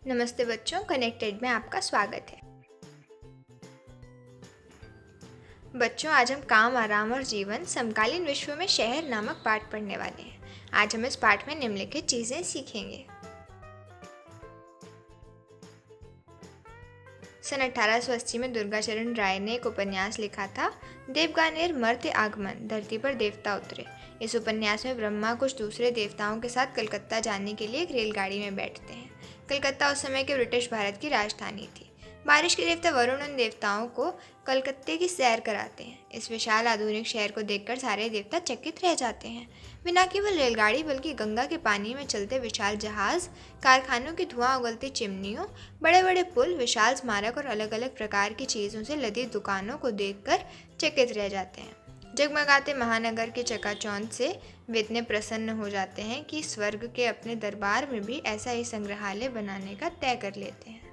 नमस्ते बच्चों, कनेक्टेड में आपका स्वागत है। बच्चों, आज हम काम, आराम और जीवन समकालीन विश्व में शहर नामक पाठ पढ़ने वाले हैं। आज हम इस पाठ में निम्नलिखित चीजें सीखेंगे। सन 1880 में दुर्गाचरण राय ने एक उपन्यास लिखा था, देवगानेर मर्त्य आगमन, धरती पर देवता उतरे। इस उपन्यास में ब्रह्मा कुछ दूसरे देवताओं के साथ कलकत्ता जाने के लिए एक रेलगाड़ी में बैठते हैं। कलकत्ता उस समय के ब्रिटिश भारत की राजधानी थी। बारिश के देवता वरुण उन देवताओं को कलकत्ते की सैर कराते हैं। इस विशाल आधुनिक शहर को देखकर सारे देवता चकित रह जाते हैं। बिना केवल रेलगाड़ी बल्कि गंगा के पानी में चलते विशाल जहाज, कारखानों की धुआं उगलती चिमनियों, बड़े बड़े पुल, विशाल स्मारक और अलग अलग प्रकार की चीज़ों से लदी दुकानों को देखकर चकित रह जाते हैं। जगमगाते महानगर के चकाचौंध से वे इतने प्रसन्न हो जाते हैं कि स्वर्ग के अपने दरबार में भी ऐसा ही संग्रहालय बनाने का तय कर लेते हैं।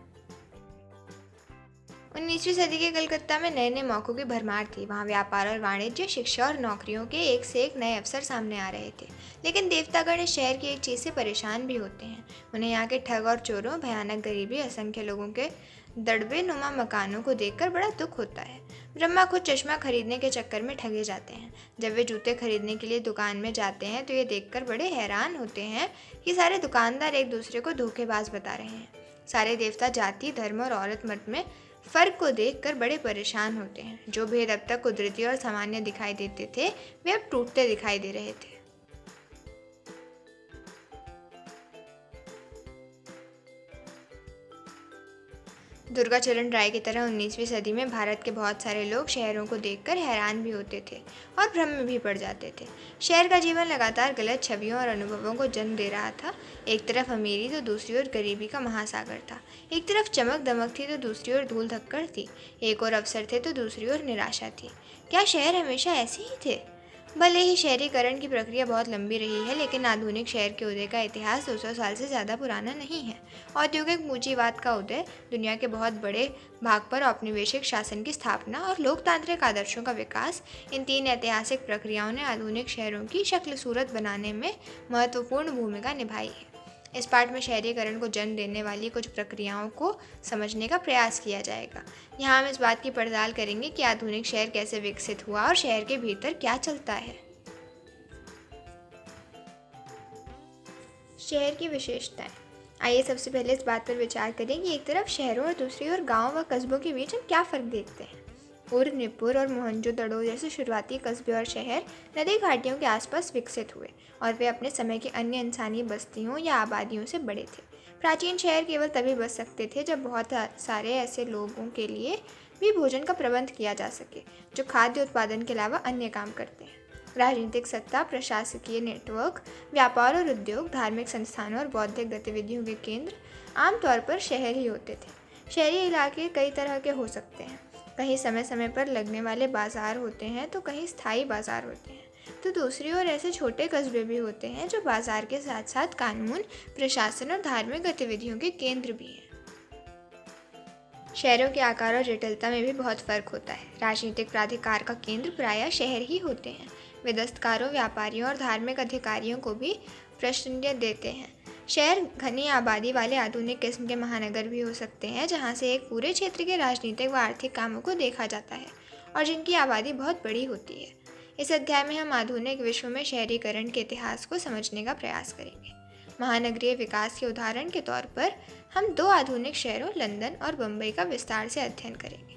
19वीं सदी के कलकत्ता में नए नए मौक़ों की भरमार थी। वहाँ व्यापार और वाणिज्य, शिक्षा और नौकरियों के एक से एक नए अवसर सामने आ रहे थे। लेकिन देवतागण इस शहर की एक चीज़ से परेशान भी होते हैं। उन्हें यहाँ के ठग और चोरों, भयानक गरीबी, असंख्य लोगों के दड़बे नुमा मकानों को देखकर बड़ा दुख होता है। ब्रह्मा खुद चश्मा खरीदने के चक्कर में ठगे जाते हैं। जब वे जूते खरीदने के लिए दुकान में जाते हैं तो ये देखकर बड़े हैरान होते हैं कि सारे दुकानदार एक दूसरे को धोखेबाज बता रहे हैं। सारे देवता जाति, धर्म और औरत मर्द में फर्क को देखकर बड़े परेशान होते हैं। जो भेद अब तक कुदरती और सामान्य दिखाई देते थे, वे अब टूटते दिखाई दे रहे थे। दुर्गाचरण राय की तरह 19वीं सदी में भारत के बहुत सारे लोग शहरों को देखकर हैरान भी होते थे और भ्रम में भी पड़ जाते थे। शहर का जीवन लगातार गलत छवियों और अनुभवों को जन्म दे रहा था। एक तरफ अमीरी तो दूसरी ओर गरीबी का महासागर था। एक तरफ चमक दमक थी तो दूसरी ओर धूल धक्कड़ थी। एक और अवसर थे तो दूसरी ओर निराशा थी। क्या शहर हमेशा ऐसे ही थे? भले ही शहरीकरण की प्रक्रिया बहुत लंबी रही है, लेकिन आधुनिक शहर के उदय का इतिहास 200 साल से ज़्यादा पुराना नहीं है। औद्योगिक पूंजीवाद का उदय, दुनिया के बहुत बड़े भाग पर औपनिवेशिक शासन की स्थापना और लोकतांत्रिक आदर्शों का विकास, इन तीन ऐतिहासिक प्रक्रियाओं ने आधुनिक शहरों की शक्ल सूरत बनाने में महत्वपूर्ण भूमिका निभाई है। इस पाठ में शहरीकरण को जन्म देने वाली कुछ प्रक्रियाओं को समझने का प्रयास किया जाएगा। यहाँ हम इस बात की पड़ताल करेंगे कि आधुनिक शहर कैसे विकसित हुआ और शहर के भीतर क्या चलता है। शहर की विशेषताएं। आइए सबसे पहले इस बात पर विचार करें कि एक तरफ शहरों और दूसरी ओर गांव व कस्बों के बीच हम क्या फ़र्क देखते हैं। निपुर और मोहनजोदड़ो जैसे शुरुआती कस्बे और शहर नदी घाटियों के आसपास विकसित हुए और वे अपने समय की अन्य इंसानी बस्तियों या आबादियों से बड़े थे। प्राचीन शहर केवल तभी बच सकते थे जब बहुत सारे ऐसे लोगों के लिए भी भोजन का प्रबंध किया जा सके जो खाद्य उत्पादन के अलावा अन्य काम करते हैं। राजनीतिक सत्ता, प्रशासकीय नेटवर्क, व्यापार और उद्योग, धार्मिक संस्थानों और बौद्धिक गतिविधियों के केंद्र आमतौर पर शहर ही होते थे। शहरी इलाके कई तरह के हो सकते हैं। कहीं समय समय पर लगने वाले बाज़ार होते हैं तो कहीं स्थायी बाज़ार होते हैं, तो दूसरी ओर ऐसे छोटे कस्बे भी होते हैं जो बाज़ार के साथ साथ कानून, प्रशासन और धार्मिक गतिविधियों के केंद्र भी हैं। शहरों के आकार और जटिलता में भी बहुत फ़र्क होता है। राजनीतिक प्राधिकार का केंद्र प्रायः शहर ही होते हैं। वे दस्तकारों, व्यापारियों और धार्मिक अधिकारियों को भी प्राश्रय देते हैं। शहर घनी आबादी वाले आधुनिक किस्म के महानगर भी हो सकते हैं, जहां से एक पूरे क्षेत्र के राजनीतिक व आर्थिक कामों को देखा जाता है और जिनकी आबादी बहुत बड़ी होती है। इस अध्याय में हम आधुनिक विश्व में शहरीकरण के इतिहास को समझने का प्रयास करेंगे। महानगरीय विकास के उदाहरण के तौर पर हम दो आधुनिक शहरों लंदन और बम्बई का विस्तार से अध्ययन करेंगे।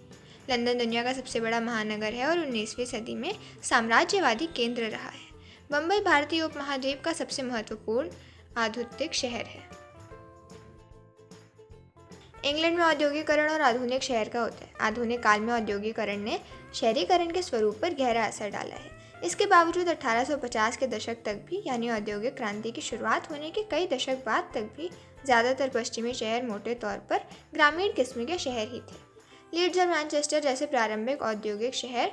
लंदन दुनिया का सबसे बड़ा महानगर है और 19वीं सदी में साम्राज्यवादी केंद्र रहा है। बम्बई भारतीय उपमहाद्वीप का सबसे महत्वपूर्ण आधुनिक शहर है। इंग्लैंड में औद्योगिकरण और आधुनिक शहर का होता है। आधुनिक काल में औद्योगिकरण ने शहरीकरण के स्वरूप पर गहरा असर डाला है। इसके बावजूद 1850 के दशक तक भी, यानी औद्योगिक क्रांति की शुरुआत होने के कई दशक बाद तक भी, ज़्यादातर पश्चिमी शहर मोटे तौर पर ग्रामीण किस्म के शहर ही थे। लीड्स और मैनचेस्टर जैसे प्रारंभिक औद्योगिक शहर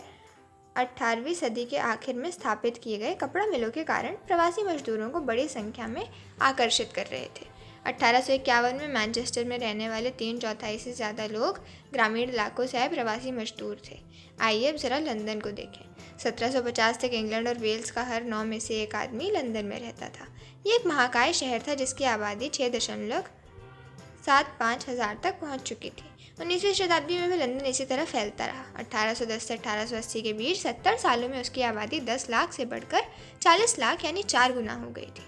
18वीं सदी के आखिर में स्थापित किए गए कपड़ा मिलों के कारण प्रवासी मजदूरों को बड़ी संख्या में आकर्षित कर रहे थे। 1851 में मैनचेस्टर में रहने वाले 3/4 से ज़्यादा लोग ग्रामीण इलाकों से आए प्रवासी मजदूर थे। आइए अब ज़रा लंदन को देखें। 1750 तक इंग्लैंड और वेल्स का हर 9 में से एक आदमी लंदन में रहता था। ये एक महाकाय शहर था जिसकी आबादी 7-5 हज़ार तक पहुंच चुकी थी। 19वीं शताब्दी में भी लंदन इसी तरह फैलता रहा। 1810 से 1880 के बीच 70 सालों में उसकी आबादी 10 लाख से बढ़कर 40 लाख यानी 4 गुना हो गई थी।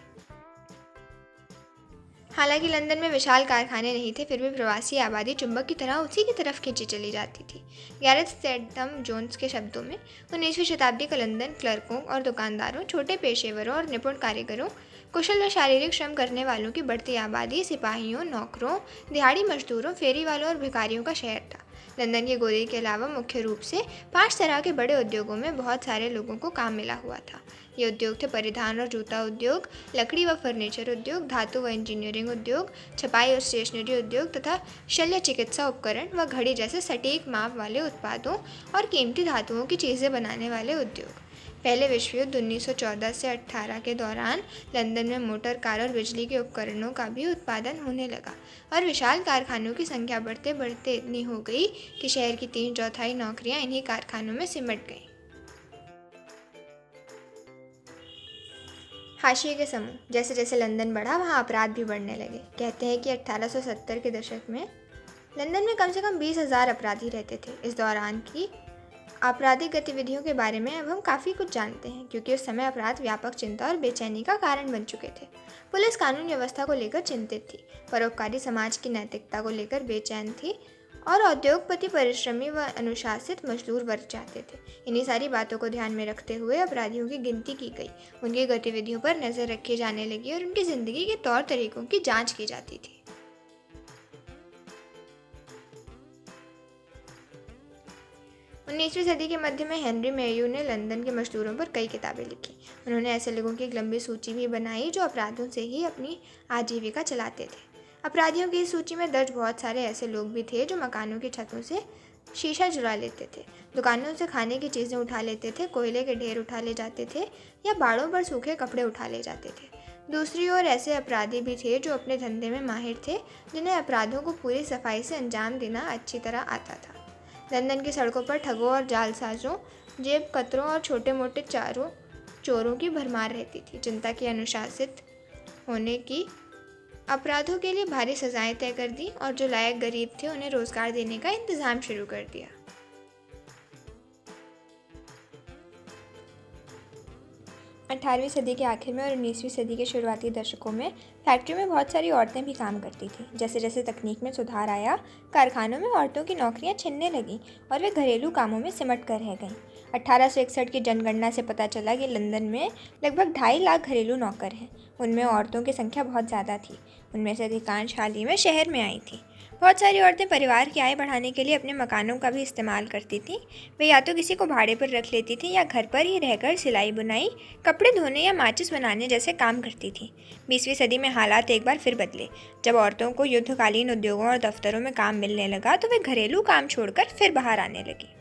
हालांकि लंदन में विशाल कारखाने नहीं थे, फिर भी प्रवासी आबादी चुंबक की तरह उसी की तरफ खींची चली जाती थी। गैरेथ स्टेडम जोन्स के शब्दों में 19वीं शताब्दी का लंदन क्लर्कों और दुकानदारों, छोटे पेशेवरों और निपुण कारीगरों, कुशल व शारीरिक श्रम करने वालों की बढ़ती आबादी, सिपाहियों, नौकरों, दिहाड़ी मजदूरों, फेरी वालों और भिखारियों का शहर था। लंदन की गोदी के अलावा मुख्य रूप से 5 तरह के बड़े उद्योगों में बहुत सारे लोगों को काम मिला हुआ था। ये उद्योग थे परिधान और जूता उद्योग, लकड़ी व फर्नीचर उद्योग, धातु व इंजीनियरिंग उद्योग, छपाई और स्टेशनरी उद्योग तथा शल्य चिकित्सा उपकरण व घड़ी जैसे सटीक माप वाले उत्पादों और कीमती धातुओं की चीज़ें बनाने वाले उद्योग। पहले विश्व युद्ध 1914 से 18 के दौरान लंदन में मोटर कार और बिजली के उपकरणों का भी उत्पादन होने लगा और विशाल कारखानों की संख्या बढ़ते बढ़ते इतनी हो गई कि शहर की 3/4 नौकरियां इन्हीं कारखानों में सिमट गईं। हाशिए के समूह। जैसे जैसे लंदन बढ़ा वहाँ अपराध भी बढ़ने लगे। कहते हैं कि 1870 के दशक में लंदन में कम से कम 20,000 अपराधी रहते थे। इस दौरान की आपराधिक गतिविधियों के बारे में अब हम काफ़ी कुछ जानते हैं, क्योंकि उस समय अपराध व्यापक चिंता और बेचैनी का कारण बन चुके थे। पुलिस कानून व्यवस्था को लेकर चिंतित थी, परोपकारी समाज की नैतिकता को लेकर बेचैन थी और उद्योगपति परिश्रमी व अनुशासित मजदूर वर्ग चाहते थे। इन्हीं सारी बातों को ध्यान में रखते हुए अपराधियों की गिनती की गई, उनकी गतिविधियों पर नज़र रखी जाने लगी और उनकी ज़िंदगी के तौर तरीकों की जांच की जाती थी। 19वीं सदी के मध्य में हेनरी मेयू ने लंदन के मजदूरों पर कई किताबें लिखी। उन्होंने ऐसे लोगों की एक लंबी सूची भी बनाई जो अपराधों से ही अपनी आजीविका चलाते थे। अपराधियों की इस सूची में दर्ज बहुत सारे ऐसे लोग भी थे जो मकानों की छतों से शीशा चुरा लेते थे, दुकानों से खाने की चीज़ें उठा लेते थे, कोयले के ढेर उठा ले जाते थे या बाड़ों पर सूखे कपड़े उठा ले जाते थे। दूसरी ओर ऐसे अपराधी भी थे जो अपने धंधे में माहिर थे, जिन्हें अपराधों को पूरी सफाई से अंजाम देना अच्छी तरह आता था। लंदन की सड़कों पर ठगों और जालसाजों, जेब कतरों और छोटे मोटे चोरों की भरमार रहती थी। जनता की अनुशासित होने की अपराधों के लिए भारी सजाएं तय कर दी और जो लायक गरीब थे उन्हें रोजगार देने का इंतजाम शुरू कर दिया। 18वीं सदी के आखिर में और 19वीं सदी के शुरुआती दशकों में फैक्ट्री में बहुत सारी औरतें भी काम करती थीं। जैसे जैसे तकनीक में सुधार आया, कारखानों में औरतों की नौकरियां छिनने लगीं और वे घरेलू कामों में सिमट कर रह गईं। 1861 की जनगणना से पता चला कि लंदन में लगभग 2.5 लाख घरेलू नौकर हैं। उनमें औरतों की संख्या बहुत ज़्यादा थी। उनमें से अधिकांश हाल ही में शहर में आई थी। बहुत सारी औरतें परिवार की आय बढ़ाने के लिए अपने मकानों का भी इस्तेमाल करती थीं। वे या तो किसी को भाड़े पर रख लेती थीं या घर पर ही रहकर सिलाई बुनाई, कपड़े धोने या माचिस बनाने जैसे काम करती थीं। 20वीं सदी में हालात एक बार फिर बदले। जब औरतों को युद्धकालीन उद्योगों और दफ्तरों में काम मिलने लगा तो वे घरेलू काम छोड़कर फिर बाहर आने लगी।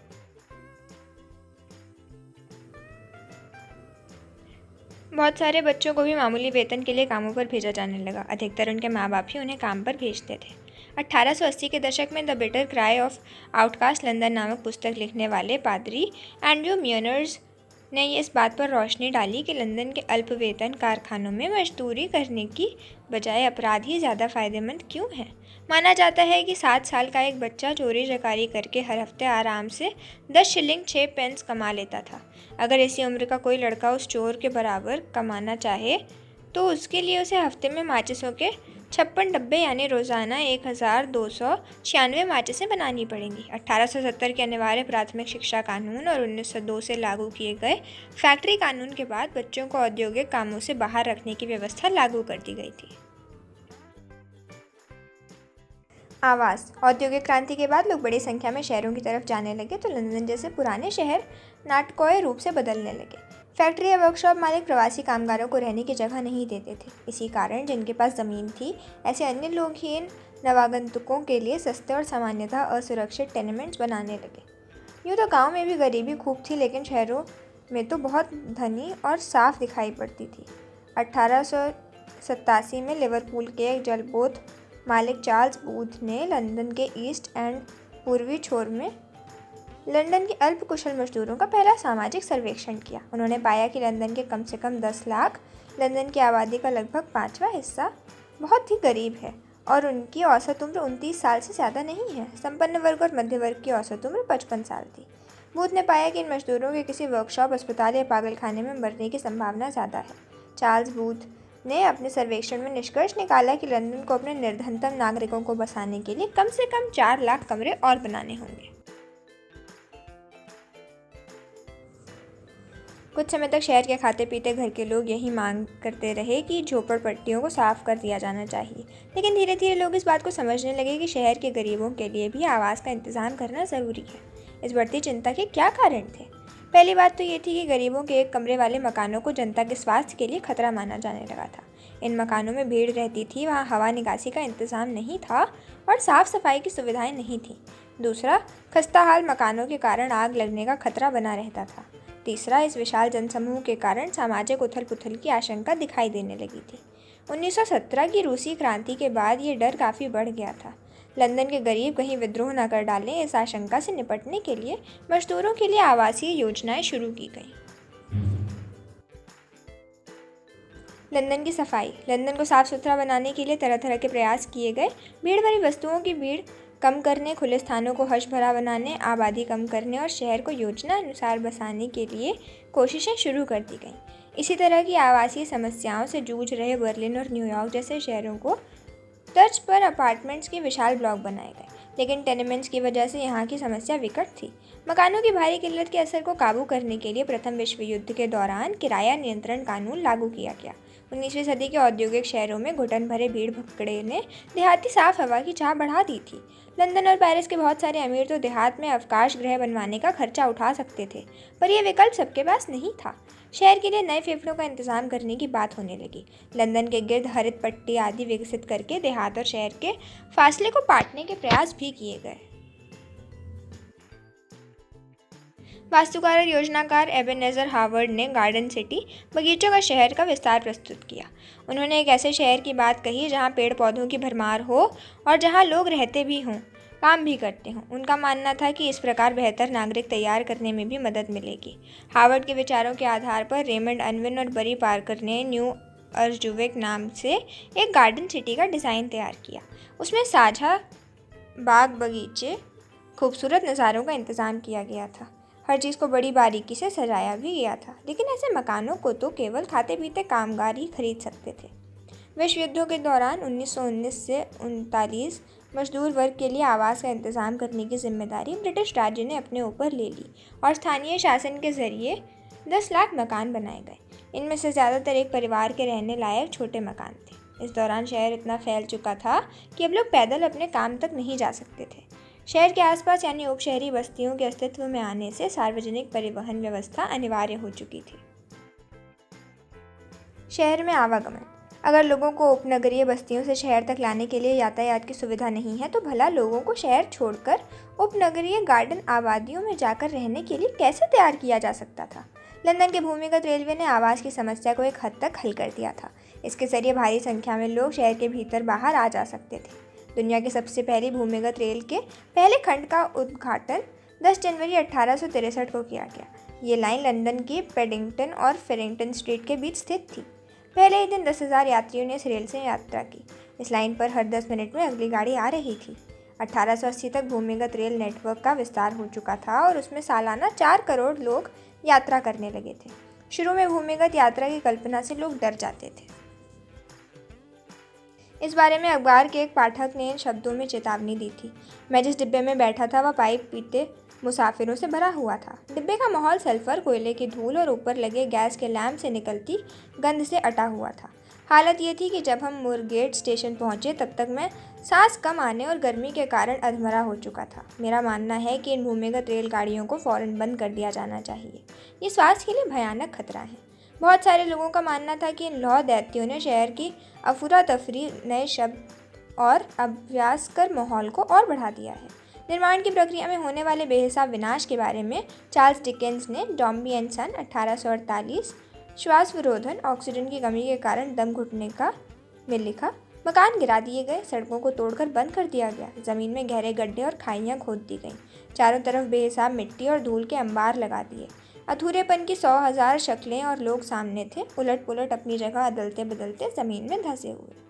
बहुत सारे बच्चों को भी मामूली वेतन के लिए कामों पर भेजा जाने लगा। अधिकतर उनके माँ बाप ही उन्हें काम पर भेजते थे। 1880 के दशक में the bitter cry of outcast London नामक पुस्तक लिखने वाले पादरी एंड्रयू म्यूनर्स ने इस बात पर रोशनी डाली कि लंदन के अल्प वेतन कारखानों में मजदूरी करने की बजाय अपराध ही ज़्यादा फ़ायदेमंद क्यों है। माना जाता है कि 7 साल का एक बच्चा चोरी चकारी करके हर हफ्ते आराम से 10 शिलिंग 6 पेंस कमा लेता था। अगर इसी उम्र का कोई लड़का उस चोर के बराबर कमाना चाहे तो उसके लिए उसे हफ्ते में माचिसों के 56 डब्बे यानी रोज़ाना 1296 माचिसें बनानी पड़ेंगी। 1870 के अनिवार्य प्राथमिक शिक्षा कानून और 1902 से लागू किए गए फैक्ट्री कानून के बाद बच्चों को औद्योगिक कामों से बाहर रखने की व्यवस्था लागू कर दी गई थी। आवास। औद्योगिक क्रांति के बाद लोग बड़ी संख्या में शहरों की तरफ जाने लगे तो लंदन जैसे पुराने शहर नाटकीय रूप से बदलने लगे। फैक्ट्री या वर्कशॉप मालिक प्रवासी कामगारों को रहने की जगह नहीं देते थे। इसी कारण जिनके पास ज़मीन थी ऐसे अन्य लोग ही इन नवागंतुकों के लिए सस्ते और सामान्यतः असुरक्षित टेनेमेंट्स बनाने लगे। यूँ तो गांव में भी गरीबी खूब थी, लेकिन शहरों में तो बहुत धनी और साफ दिखाई पड़ती थी। 1887 में लिवरपूल के एक जलपोत मालिक चार्ल्स बूथ ने लंदन के ईस्ट एंड पूर्वी छोर में लंदन के अल्प कुशल मजदूरों का पहला सामाजिक सर्वेक्षण किया। उन्होंने पाया कि लंदन के कम से कम 10 लाख, लंदन की आबादी का लगभग 5वां हिस्सा बहुत ही गरीब है और उनकी औसत उम्र 29 साल से ज़्यादा नहीं है। संपन्न वर्ग और मध्य वर्ग की औसत उम्र 55 साल थी। बूथ ने पाया कि इन मजदूरों के किसी वर्कशॉप, अस्पताल या पागलखाने में मरने की संभावना ज़्यादा है। चार्ल्स बूथ ने अपने सर्वेक्षण में निष्कर्ष निकाला कि लंदन को अपने निर्धनतम नागरिकों को बसाने के लिए कम से कम 4 लाख कमरे और बनाने होंगे। कुछ समय तक शहर के खाते पीते घर के लोग यही मांग करते रहे कि झोपड़पट्टियों को साफ कर दिया जाना चाहिए, लेकिन धीरे धीरे लोग इस बात को समझने लगे कि शहर के गरीबों के लिए भी आवास का इंतजाम करना ज़रूरी है। इस बढ़ती चिंता के क्या कारण थे? पहली बात तो ये थी कि गरीबों के एक कमरे वाले मकानों को जनता के स्वास्थ्य के लिए खतरा माना जाने लगा था। इन मकानों में भीड़ रहती थी, वहाँ हवा निकासी का इंतजाम नहीं था और साफ सफाई की सुविधाएं नहीं थी। दूसरा, खस्ताहाल मकानों के कारण आग लगने का खतरा बना रहता था। तीसरा, इस विशाल जनसमूह के कारण सामाजिक उथल पुथल की आशंका दिखाई देने लगी थी। 1917 की रूसी क्रांति के बाद ये डर काफ़ी बढ़ गया था। लंदन के गरीब कहीं विद्रोह न कर डालें, इस आशंका से निपटने के लिए मजदूरों के लिए आवासीय योजनाएं शुरू की गईं। लंदन की सफाई। लंदन को साफ सुथरा बनाने के लिए तरह तरह के प्रयास किए गए। भीड़ भरी वस्तुओं की भीड़ कम करने, खुले स्थानों को हर्ष भरा बनाने, आबादी कम करने और शहर को योजना अनुसार बसाने के लिए कोशिशें शुरू कर दी गईं। इसी तरह की आवासीय समस्याओं से जूझ रहे बर्लिन और न्यूयॉर्क जैसे शहरों को तर्ज पर अपार्टमेंट्स के विशाल ब्लॉक बनाए गए, लेकिन टेनेमेंट्स की वजह से यहाँ की समस्या विकट थी। मकानों की भारी किल्लत के असर को काबू करने के लिए प्रथम विश्व युद्ध के दौरान किराया नियंत्रण कानून लागू किया गया। 19वीं सदी के औद्योगिक शहरों में घुटन भरे भीड़ भक्कड़े ने देहाती साफ हवा की चाह बढ़ा दी थी। लंदन और पेरिस के बहुत सारे अमीर तो देहात में अवकाश गृह बनवाने का खर्चा उठा सकते थे, पर यह विकल्प सबके पास नहीं था। शहर के लिए नए फेफड़ों का इंतजाम करने की बात होने लगी। लंदन के गिर्द हरित पट्टी आदि विकसित करके देहात और शहर के फासले को पाटने के प्रयास भी किए गए। वास्तुकार और योजनाकार एबेनेज़र हावर्ड ने गार्डन सिटी, बगीचों का शहर का विस्तार प्रस्तुत किया। उन्होंने एक ऐसे शहर की बात कही जहां पेड़ पौधों की भरमार हो और जहां लोग रहते भी हों, काम भी करते हों। उनका मानना था कि इस प्रकार बेहतर नागरिक तैयार करने में भी मदद मिलेगी। हावर्ड के विचारों के आधार पर रेमंड अनविन और बरी पार्कर ने न्यू अर्जजुविक नाम से एक गार्डन सिटी का डिज़ाइन तैयार किया। उसमें साझा बाग बगीचे, खूबसूरत नज़ारों का इंतज़ाम किया गया था। हर चीज़ को बड़ी बारीकी से सजाया भी गया था, लेकिन ऐसे मकानों को तो केवल खाते पीते कामगार ही खरीद सकते थे। विश्व युद्धों के दौरान 1919 से 1939 मजदूर वर्ग के लिए आवास का इंतजाम करने की जिम्मेदारी ब्रिटिश राज्य ने अपने ऊपर ले ली और स्थानीय शासन के जरिए 10 लाख मकान बनाए गए। इनमें से ज़्यादातर एक परिवार के रहने लायक छोटे मकान थे। इस दौरान शहर इतना फैल चुका था कि अब लोग पैदल अपने काम तक नहीं जा सकते थे। शहर के आसपास यानी उपशहरी बस्तियों के अस्तित्व में आने से सार्वजनिक परिवहन व्यवस्था अनिवार्य हो चुकी थी। शहर में आवागमन। अगर लोगों को उपनगरीय बस्तियों से शहर तक लाने के लिए यातायात की सुविधा नहीं है, तो भला लोगों को शहर छोड़कर उपनगरीय गार्डन आबादियों में जाकर रहने के लिए कैसे तैयार किया जा सकता था? लंदन के भूमिगत रेलवे ने आवास की समस्या को एक हद तक हल कर दिया था। इसके जरिए भारी संख्या में लोग शहर के भीतर बाहर आ जा सकते थे। दुनिया की सबसे पहली भूमिगत रेल के पहले खंड का उद्घाटन 10 जनवरी 1863 को किया गया। ये लाइन लंदन की पेडिंगटन और फेरिंगटन स्ट्रीट के बीच स्थित थी। पहले ही दिन 10,000 यात्रियों ने इस रेल से यात्रा की। इस लाइन पर हर 10 मिनट में अगली गाड़ी आ रही थी। 1880 तक भूमिगत रेल नेटवर्क का विस्तार हो चुका था और उसमें सालाना 4 करोड़ लोग यात्रा करने लगे थे। शुरू में भूमिगत यात्रा की कल्पना से लोग डर जाते थे। इस बारे में अखबार के एक पाठक ने इन शब्दों में चेतावनी दी थी। मैं जिस डिब्बे में बैठा था वह पाइप पीते मुसाफिरों से भरा हुआ था। डिब्बे का माहौल सल्फर, कोयले की धूल और ऊपर लगे गैस के लैंप से निकलती गंध से अटा हुआ था। हालत ये थी कि जब हम मुरगेट स्टेशन पहुंचे तब तक मैं सांस कम आने और गर्मी के कारण अधमरा हो चुका था। मेरा मानना है कि इन भूमिगत रेलगाड़ियों को फौरन बंद कर दिया जाना चाहिए। ये स्वास्थ्य के लिए भयानक खतरा है। बहुत सारे लोगों का मानना था कि इन लौह दैत्यों ने शहर की अफरा तफरी, नए शब्द और अभ्यासकर माहौल को और बढ़ा दिया है। निर्माण की प्रक्रिया में होने वाले बेहिसाब विनाश के बारे में चार्ल्स डिकेंस ने डॉम्बी एंड सन 1848 श्वासविरोधन, ऑक्सीजन की कमी के कारण दम घुटने का में लिखा। मकान गिरा दिए गए, सड़कों को तोड़कर बंद कर दिया गया, ज़मीन में गहरे गड्ढे और खाइयाँ खोद दी गईं, चारों तरफ बेहिसाब मिट्टी और धूल के अंबार लगा दिए। अधूरेपन की 100,000 शक्लें और लोग सामने थे, उलट पुलट अपनी जगह बदलते बदलते ज़मीन में धंसे हुए।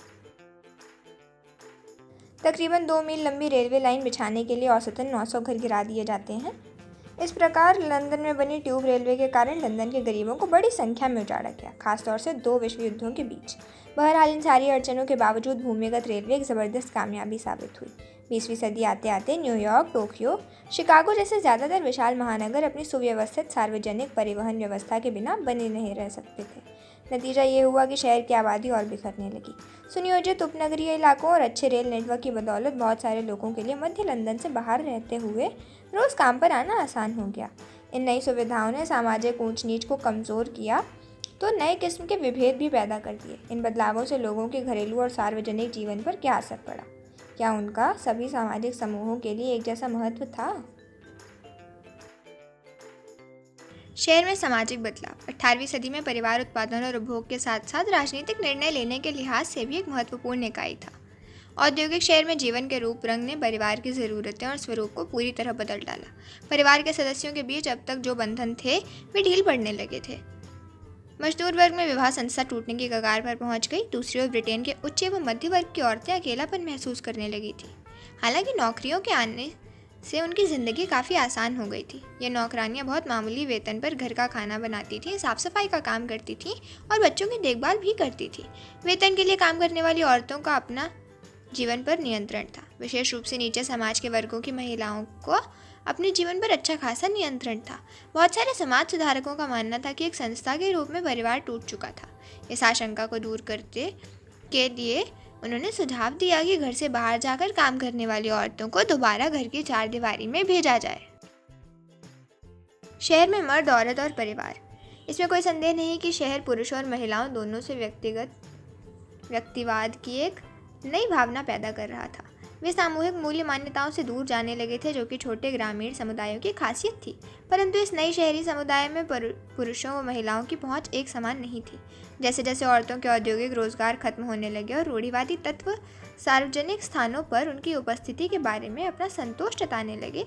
तकरीबन 2 मील लंबी रेलवे लाइन बिछाने के लिए औसतन 900 घर गिरा दिए जाते हैं। इस प्रकार लंदन में बनी ट्यूब रेलवे के कारण लंदन के गरीबों को बड़ी संख्या में उजाड़ा गया, खासतौर से 2 विश्व युद्धों के बीच। बहरहाल इन सारी अड़चनों के बावजूद भूमिगत रेलवे एक ज़बरदस्त कामयाबी साबित हुई। 20वीं सदी आते आते न्यूयॉर्क, टोक्यो, शिकागो जैसे ज़्यादातर विशाल महानगर अपनी सुव्यवस्थित सार्वजनिक परिवहन व्यवस्था के बिना बने नहीं रह सकते थे। नतीजा ये हुआ कि शहर की आबादी और बिखरने लगी। सुनियोजित उपनगरीय इलाकों और अच्छे रेल नेटवर्क की बदौलत बहुत सारे लोगों के लिए मध्य लंदन से बाहर रहते हुए रोज़ काम पर आना आसान हो गया। इन नई सुविधाओं ने सामाजिक ऊंच नीच को कमज़ोर किया तो नए किस्म के विभेद भी पैदा कर दिए। इन बदलावों से लोगों के घरेलू और सार्वजनिक जीवन पर क्या असर पड़ा? क्या उनका सभी सामाजिक समूहों के लिए एक जैसा महत्व था? शहर में सामाजिक बदलाव 18वीं सदी में परिवार उत्पादन और उपभोग के साथ साथ राजनीतिक निर्णय लेने के लिहाज से भी एक महत्वपूर्ण इकाई था। औद्योगिक शहर में जीवन के रूप रंग ने परिवार की ज़रूरतें और स्वरूप को पूरी तरह बदल डाला। परिवार के सदस्यों के बीच अब तक जो बंधन थे वे ढील पड़ने लगे थे। मजदूर वर्ग में विवाह संस्था टूटने की कगार पर पहुंच गई। दूसरी ओर ब्रिटेन के उच्च एवं मध्य वर्ग की औरतें अकेलापन महसूस करने लगी थी। हालांकि नौकरियों के आने से उनकी ज़िंदगी काफ़ी आसान हो गई थी। ये नौकरानियां बहुत मामूली वेतन पर घर का खाना बनाती थीं, साफ सफाई का काम करती थीं और बच्चों की देखभाल भी करती थीं। वेतन के लिए काम करने वाली औरतों का अपना जीवन पर नियंत्रण था। विशेष रूप से नीचे समाज के वर्गों की महिलाओं को अपने जीवन पर अच्छा खासा नियंत्रण था। बहुत सारे समाज सुधारकों का मानना था कि एक संस्था के रूप में परिवार टूट चुका था। इस आशंका को दूर करने के लिए उन्होंने सुझाव दिया कि घर से बाहर जाकर काम करने वाली औरतों को दोबारा घर की चारदीवारी में भेजा जाए। शहर में मर्द, औरत और परिवार। इसमें कोई संदेह नहीं कि शहर पुरुषों और महिलाओं दोनों से व्यक्तिवाद की एक नई भावना पैदा कर रहा था। वे सामूहिक मूल्य मान्यताओं से दूर जाने लगे थे, जो कि छोटे ग्रामीण समुदायों की खासियत थी। परंतु इस नई शहरी समुदाय में पुरुषों व महिलाओं की पहुंच एक समान नहीं थी। जैसे जैसे औरतों के औद्योगिक रोजगार खत्म होने लगे और रूढ़िवादी तत्व सार्वजनिक स्थानों पर उनकी उपस्थिति के बारे में अपना संतोष जताने लगे,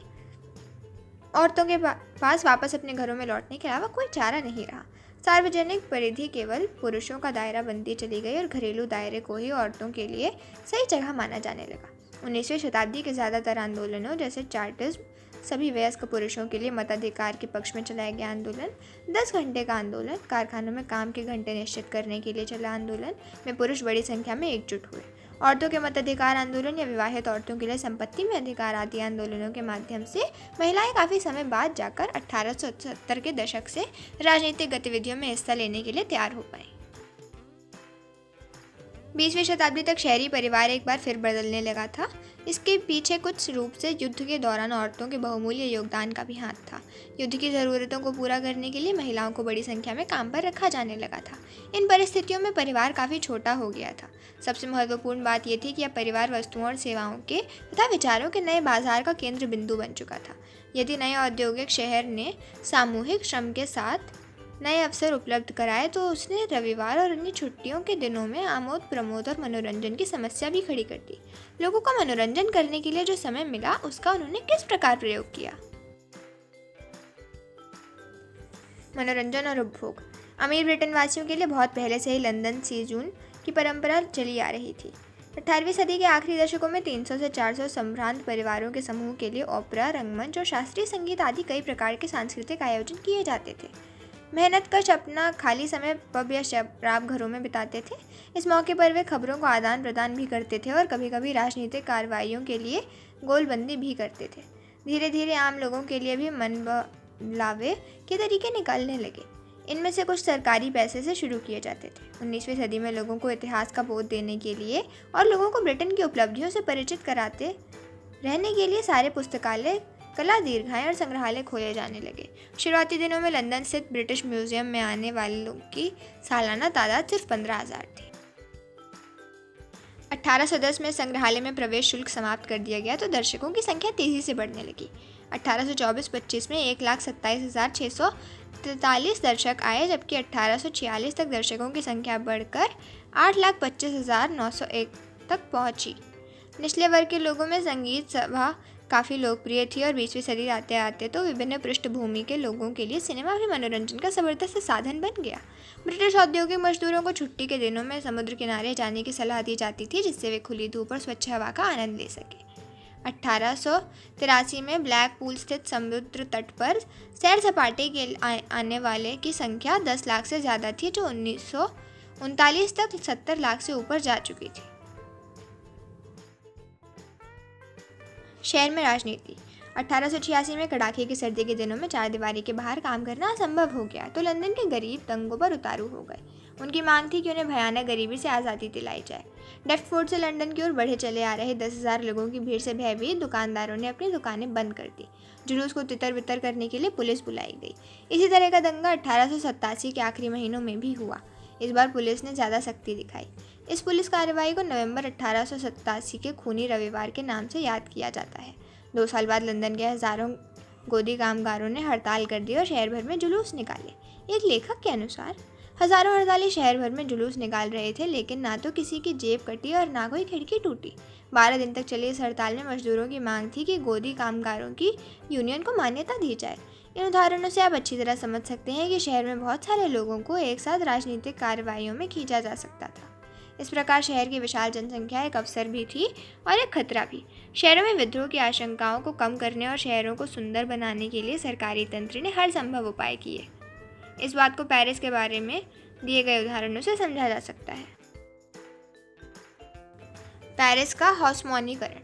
औरतों के पास वापस अपने घरों में लौटने के अलावा कोई चारा नहीं रहा। सार्वजनिक परिधि केवल पुरुषों का दायरा बनती चली गई और घरेलू दायरे को ही औरतों के लिए सही जगह माना जाने लगा। 19वीं शताब्दी के ज़्यादातर आंदोलनों जैसे चार्टिज्म, सभी वयस्क पुरुषों के लिए मताधिकार के पक्ष में चलाया गया आंदोलन, 10 घंटे का आंदोलन, कारखानों में काम के घंटे निश्चित करने के लिए चला आंदोलन में पुरुष बड़ी संख्या में एकजुट हुए। औरतों के मताधिकार आंदोलन या विवाहित औरतों के लिए संपत्ति में अधिकार आदि आंदोलनों के माध्यम से महिलाएं काफ़ी समय बाद जाकर 1870 के दशक से राजनीतिक गतिविधियों में हिस्सा लेने के लिए तैयार हो पाए। 20वीं शताब्दी तक शहरी परिवार एक बार फिर बदलने लगा था। इसके पीछे कुछ रूप से युद्ध के दौरान औरतों के बहुमूल्य योगदान का भी हाथ था। युद्ध की ज़रूरतों को पूरा करने के लिए महिलाओं को बड़ी संख्या में काम पर रखा जाने लगा था। इन परिस्थितियों में परिवार काफ़ी छोटा हो गया था। सबसे महत्वपूर्ण बात यह थी कि अब परिवार वस्तुओं और सेवाओं के तथा विचारों के नए बाजार का केंद्र बिंदु बन चुका था। यदि नए औद्योगिक शहर ने सामूहिक श्रम के साथ नए अवसर उपलब्ध कराए तो उसने रविवार और अन्य छुट्टियों के दिनों में आमोद प्रमोद और मनोरंजन की समस्या भी खड़ी कर दी। लोगों को मनोरंजन करने के लिए जो समय मिला उसका उन्होंने किस प्रकार प्रयोग किया? मनोरंजन और उपभोग। अमीर ब्रिटेन वासियों के लिए बहुत पहले से ही लंदन सीजून की परंपरा चली आ रही थी। 18वीं सदी के आखिरी दशकों में 300 से 400 संभ्रांत परिवारों के समूह के लिए ओपेरा, रंगमंच और शास्त्रीय संगीत आदि कई प्रकार के सांस्कृतिक आयोजन किए जाते थे। मेहनतकश अपना खाली समय पब या शराब घरों में बिताते थे। इस मौके पर वे खबरों को आदान प्रदान भी करते थे और कभी कभी राजनीतिक कार्रवाइयों के लिए गोलबंदी भी करते थे। धीरे धीरे आम लोगों के लिए भी मन बहलावे के तरीके निकलने लगे। इनमें से कुछ सरकारी पैसे से शुरू किए जाते थे। 19वीं सदी में लोगों को इतिहास का बोध देने के लिए और लोगों को ब्रिटेन की उपलब्धियों से परिचित कराते रहने के लिए सारे पुस्तकालय, कला दीर्घाएं और संग्रहालय खोले जाने लगे। शुरुआती दिनों में लंदन स्थित ब्रिटिश म्यूजियम में आने वालों की सालाना तादाद सिर्फ 15,000 थी। 1810 में संग्रहालय में प्रवेश शुल्क समाप्त कर दिया गया तो दर्शकों की संख्या तेजी से बढ़ने लगी। 1824-25 में 1,27,643 दर्शक आए, जबकि 1846 तक दर्शकों की संख्या बढ़कर 8,25,901 तक पहुंची। निचले वर्ग के लोगों में संगीत सभा काफ़ी लोकप्रिय थी और 20वीं सदी आते आते तो विभिन्न पृष्ठभूमि के लोगों के लिए सिनेमा भी मनोरंजन का ज़बरदस्त साधन बन गया। ब्रिटिश औद्योगिक मजदूरों को छुट्टी के दिनों में समुद्र किनारे जाने की सलाह दी जाती थी, जिससे वे खुली धूप और स्वच्छ हवा का आनंद ले सके। 1883 में ब्लैक पूल स्थित समुद्र तट पर सैर सपाटे के आने वाले की संख्या 10 लाख से ज़्यादा थी, जो 1939 तक 70 लाख से ऊपर जा चुकी थी। शहर में राजनीति। 1886 में कड़ाके की सर्दी के दिनों में चारदीवारी के बाहर काम करना असंभव हो गया, तो लंदन के गरीब दंगों पर उतारू हो गए। उनकी मांग थी कि उन्हें भयानक गरीबी से आज़ादी दिलाई जाए। डेफ्टफोर्ड से लंदन की ओर बढ़े चले आ रहे 10,000 लोगों की भीड़ से भयभीत दुकानदारों ने अपनी दुकानें बंद कर दी। जुलूस को तितर बितर करने के लिए पुलिस बुलाई गई। इसी तरह का दंगा 1887 के आखिरी महीनों में भी हुआ। इस बार पुलिस ने ज़्यादा सख्ती दिखाई। इस पुलिस कार्रवाई को नवंबर 1887 के खूनी रविवार के नाम से याद किया जाता है। 2 साल बाद लंदन के हज़ारों गोदी कामगारों ने हड़ताल कर दी और शहर भर में जुलूस निकाले। एक लेखक के अनुसार हज़ारों हड़ताली शहर भर में जुलूस निकाल रहे थे, लेकिन ना तो किसी की जेब कटी और ना कोई खिड़की टूटी। 12 दिन तक चली इस हड़ताल में मजदूरों की मांग थी कि गोदी कामगारों की यूनियन को मान्यता दी जाए। इन उदाहरणों से आप अच्छी तरह समझ सकते हैं कि शहर में बहुत सारे लोगों को एक साथ राजनीतिक कार्रवाइयों में खींचा जा सकता था। इस प्रकार शहर की विशाल जनसंख्या एक अवसर भी थी और एक खतरा भी। शहरों में विद्रोह की आशंकाओं को कम करने और शहरों को सुंदर बनाने के लिए सरकारी तंत्र ने हर संभव उपाय किए। इस बात को पेरिस के बारे में दिए गए उदाहरणों से समझा जा सकता है। पेरिस का हौसमौनीकरण।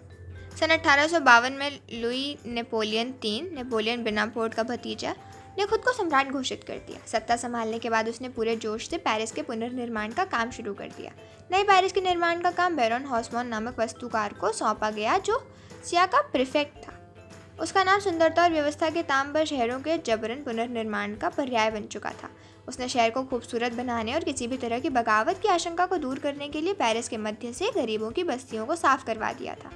सन 1852 में लुई नेपोलियन बोनापार्ट का भतीजा ने खुद को सम्राट घोषित कर दिया। सत्ता संभालने के बाद उसने पूरे जोश से पेरिस के पुनर्निर्माण का काम शुरू कर दिया। नई पेरिस के निर्माण का काम बैरन हौसमौन नामक वास्तुकार को सौंपा गया, जो सिया का प्रीफेक्ट था। उसका नाम सुंदरता और व्यवस्था के ताम पर शहरों के जबरन पुनर्निर्माण का पर्याय बन चुका था। उसने शहर को खूबसूरत बनाने और किसी भी तरह की बगावत की आशंका को दूर करने के लिए पेरिस के मध्य से गरीबों की बस्तियों को साफ करवा दिया था।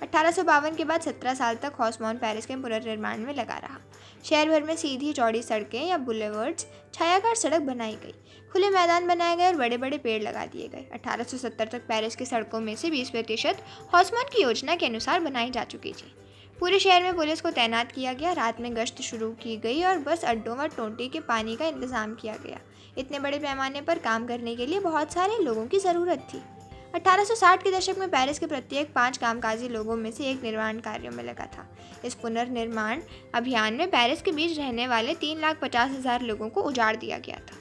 1852 के बाद 17 साल तक हौसमौन पेरिस के पुनर्निर्माण में लगा रहा। शहर भर में सीधी चौड़ी सड़कें या बुलेवर्ड्स, छायाकार सड़क बनाई गई, खुले मैदान बनाए गए और बड़े बड़े पेड़ लगा दिए गए। 1870 तक पेरिस की सड़कों में से 20% हौसमौन की योजना के अनुसार बनाई जा चुकी थी। पूरे शहर में पुलिस को तैनात किया गया, रात में गश्त शुरू की गई और बस अड्डों व टोंटी के पानी का इंतजाम किया गया। इतने बड़े पैमाने पर काम करने के लिए बहुत सारे लोगों की ज़रूरत थी। 1860 के दशक में पेरिस के प्रत्येक 5 कामकाजी लोगों में से एक निर्माण कार्यों में लगा था। इस पुनर्निर्माण अभियान में पेरिस के बीच रहने वाले 3,50,000 लोगों को उजाड़ दिया गया था।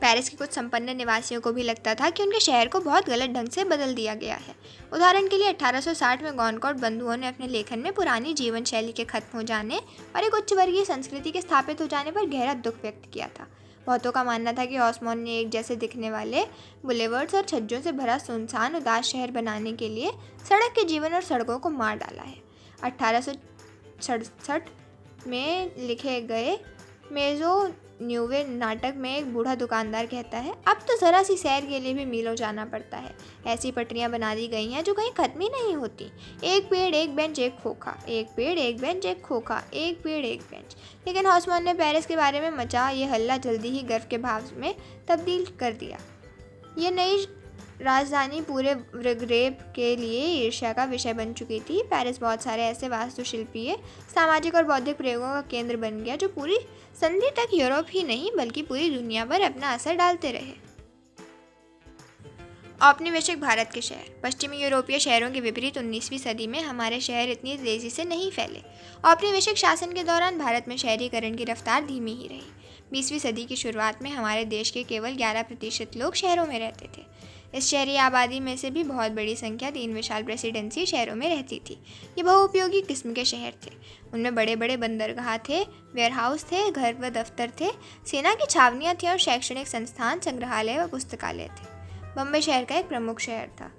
पेरिस के कुछ संपन्न निवासियों को भी लगता था कि उनके शहर को बहुत गलत ढंग से बदल दिया गया है। उदाहरण के लिए 1860 में गॉनकॉर्ड बंधुओं ने अपने लेखन में पुरानी जीवन शैली के खत्म हो जाने और एक उच्च वर्गीय संस्कृति के स्थापित हो जाने पर गहरा दुख व्यक्त किया था। बहुतों का मानना था कि हौसमौन ने एक जैसे दिखने वाले बुलेवर्ड्स और छज्जों से भरा सुनसान उदास शहर बनाने के लिए सड़क के जीवन और सड़कों को मार डाला है। 1867 में लिखे गए मेजो न्यूवे नाटक में एक बूढ़ा दुकानदार कहता है, अब तो ज़रा सी सैर के लिए भी मीलों जाना पड़ता है। ऐसी पटरियां बना दी गई हैं जो कहीं ख़त्म ही नहीं होती। एक पेड़ एक बेंच एक खोखा, एक पेड़ एक बेंच एक खोखा, एक पेड़ एक बेंच। लेकिन हौसमौन ने पेरिस के बारे में मचा ये हल्ला जल्दी ही गर्व के भाव में तब्दील कर दिया। ये नई राजधानी पूरे रिगरेब के लिए ईर्ष्या का विषय बन चुकी थी। पेरिस बहुत सारे ऐसे वास्तुशिल्पीय, सामाजिक और बौद्धिक प्रयोगों का केंद्र बन गया जो पूरी संधि तक यूरोप ही नहीं बल्कि पूरी दुनिया पर अपना असर डालते रहे। औपनिवेशिक भारत के शहर। पश्चिमी यूरोपीय शहरों के विपरीत 19वीं सदी में हमारे शहर इतनी तेज़ी से नहीं फैले। औपनिवेशिक शासन के दौरान भारत में शहरीकरण की रफ्तार धीमी ही रही। 20वीं सदी की शुरुआत में हमारे देश के केवल 11% लोग शहरों में रहते थे। इस शहरी आबादी में से भी बहुत बड़ी संख्या 3 विशाल प्रेसिडेंसी शहरों में रहती थी। ये बहुउपयोगी किस्म के शहर थे। उनमें बड़े बड़े बंदरगाह थे, वेयरहाउस थे, घर व दफ्तर थे, सेना की छावनियाँ थीं और शैक्षणिक संस्थान, संग्रहालय व पुस्तकालय थे। बम्बई शहर का एक प्रमुख शहर था।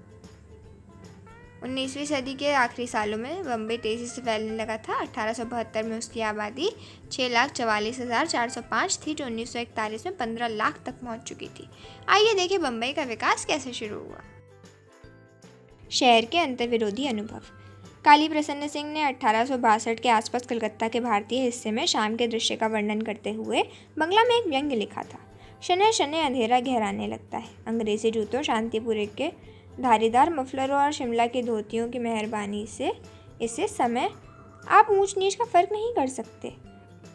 19वीं सदी के आखिरी सालों में बम्बई तेज़ी से फैलने लगा था। 1872 में उसकी आबादी 6,44,405 थी, जो 1941 में 15 लाख तक पहुंच चुकी थी। आइए देखें बम्बई का विकास कैसे शुरू हुआ। शहर के अंतर्विरोधी अनुभव। काली प्रसन्न सिंह ने 1862 के आसपास कलकत्ता के भारतीय हिस्से में शाम के दृश्य का वर्णन करते हुए बंगला में एक व्यंग्य लिखा था। शनै शनै अंधेरा गहराने लगता है। अंग्रेजी जूतों, शांतिपुर के धारीदार मफलरों और शिमला की धोतियों की मेहरबानी से इससे समय आप ऊंच नीच का फर्क नहीं कर सकते।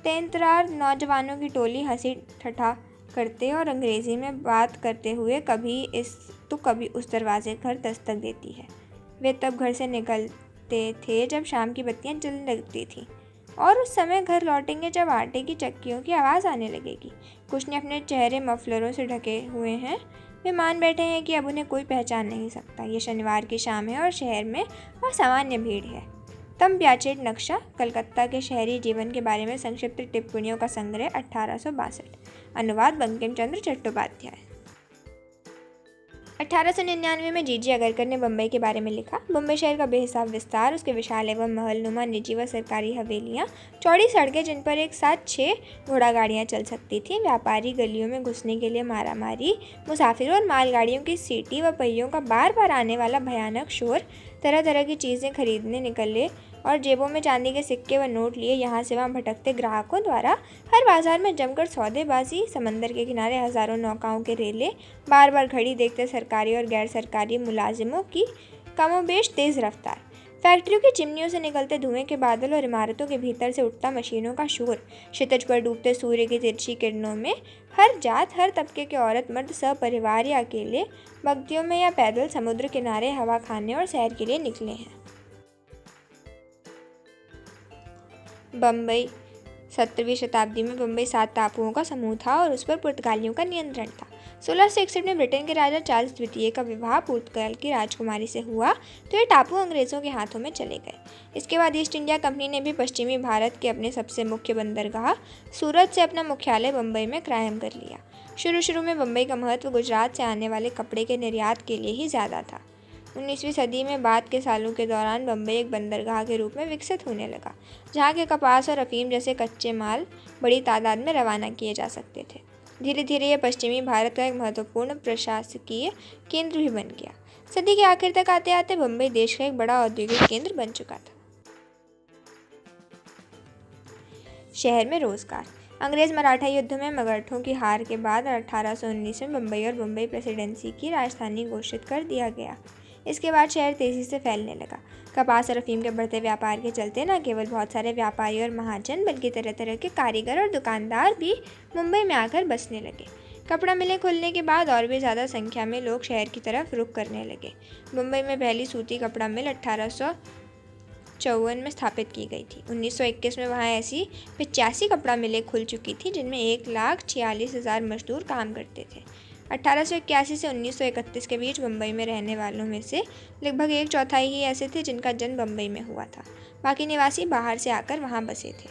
तेंतरार नौजवानों की टोली हंसी ठट्ठा करते और अंग्रेजी में बात करते हुए कभी इस तो कभी उस दरवाजे घर दस्तक देती है। वे तब घर से निकलते थे जब शाम की बत्तियां जलने लगती थीं, और उस समय घर लौटेंगे जब आटे की चक्कियों की आवाज़ आने लगेगी। कुछ ने अपने चेहरे मफलरों से ढके हुए हैं। वे मान बैठे हैं कि अब उन्हें कोई पहचान नहीं सकता। ये शनिवार की शाम है और शहर में असामान्य भीड़ है। तम प्याचेट नक्शा, कलकत्ता के शहरी जीवन के बारे में संक्षिप्त टिप्पणियों का संग्रह, 1862। अनुवाद बंकिम चंद्र चट्टोपाध्याय। 1899 में जीजी अगरकर ने बम्बई के बारे में लिखा। बम्बई शहर का बेहिसाब विस्तार, उसके विशाल एवं महलनुमा निजी व सरकारी हवेलियाँ, चौड़ी सड़कें जिन पर एक साथ 6 घोड़ागाड़ियाँ चल सकती थीं, व्यापारी गलियों में घुसने के लिए मारामारी, मुसाफिरों और मालगाड़ियों की सीटी व पहियों का बार बार आने वाला भयानक शोर, तरह तरह की चीज़ें खरीदने निकले और जेबों में चांदी के सिक्के व नोट लिए यहाँ से वहाँ भटकते ग्राहकों द्वारा हर बाजार में जमकर सौदेबाजी, समंदर के किनारे हज़ारों नौकाओं के रेले, बार बार घड़ी देखते सरकारी और गैर सरकारी मुलाजिमों की कमोबेश तेज़ रफ्तार, फैक्ट्रियों की चिमनियों से निकलते धुएं के बादल और इमारतों के भीतर से उठता मशीनों का शोर, क्षितिज पर डूबते सूर्य की तिरछी किरणों में हर जात हर तबके के औरत मर्द सपरिवार या अकेले, बग्घियों में या पैदल समुद्र किनारे हवा खाने और सैर के लिए निकले हैं। बम्बई 17वीं शताब्दी में बम्बई 7 टापुओं का समूह था और उस पर पुर्तगालियों का नियंत्रण था। 1661 में ब्रिटेन के राजा चार्ल्स द्वितीय का विवाह पुर्तगाल की राजकुमारी से हुआ तो ये टापू अंग्रेज़ों के हाथों में चले गए। इसके बाद ईस्ट इंडिया कंपनी ने भी पश्चिमी भारत के अपने सबसे मुख्य बंदरगाह सूरत से अपना मुख्यालय बम्बई में कायम कर लिया। शुरू में बम्बई का महत्व गुजरात से आने वाले कपड़े के निर्यात के लिए ही ज़्यादा था। 19वीं सदी में बाद के सालों के दौरान बम्बई एक बंदरगाह के रूप में विकसित होने लगा, जहाँ के कपास और अफीम जैसे कच्चे माल बड़ी तादाद में रवाना किए जा सकते थे। धीरे धीरे यह पश्चिमी भारत का एक महत्वपूर्ण प्रशासकीय केंद्र भी बन गया। सदी के आखिर तक आते आते बम्बई देश का एक बड़ा औद्योगिक केंद्र बन चुका था। शहर में रोजगार। अंग्रेज मराठा युद्ध में मराठों की हार के बाद 1819 में बम्बई और बम्बई प्रेसिडेंसी की राजधानी घोषित कर दिया गया। इसके बाद शहर तेज़ी से फैलने लगा। कपास और अफीम के बढ़ते व्यापार के चलते न केवल बहुत सारे व्यापारी और महाजन बल्कि तरह तरह के कारीगर और दुकानदार भी मुंबई में आकर बसने लगे। कपड़ा मिलें खुलने के बाद और भी ज़्यादा संख्या में लोग शहर की तरफ रुख करने लगे। मुंबई में पहली सूती कपड़ा मिल 1854 में स्थापित की गई थी। 1921 में वहाँ ऐसी 85 कपड़ा मिलें खुल चुकी थी जिनमें 1,46,000 मजदूर काम करते थे। 1881 से 1931 के बीच मुंबई में रहने वालों में से लगभग 1/4 ही ऐसे थे जिनका जन्म मुंबई में हुआ था। बाकी निवासी बाहर से आकर वहां बसे थे।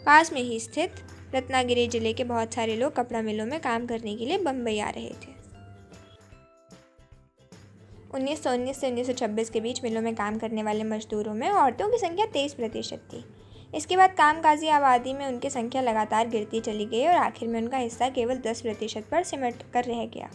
पास में ही स्थित रत्नागिरी जिले के बहुत सारे लोग कपड़ा मिलों में काम करने के लिए मुंबई आ रहे थे। 1919 से 1926 के बीच मिलों में काम करने वाले मजदूरों में औरतों की संख्या 23% थी। इसके बाद कामकाजी आबादी में उनकी संख्या लगातार गिरती चली गई और आखिर में उनका हिस्सा केवल 10% पर सिमट कर रह गया।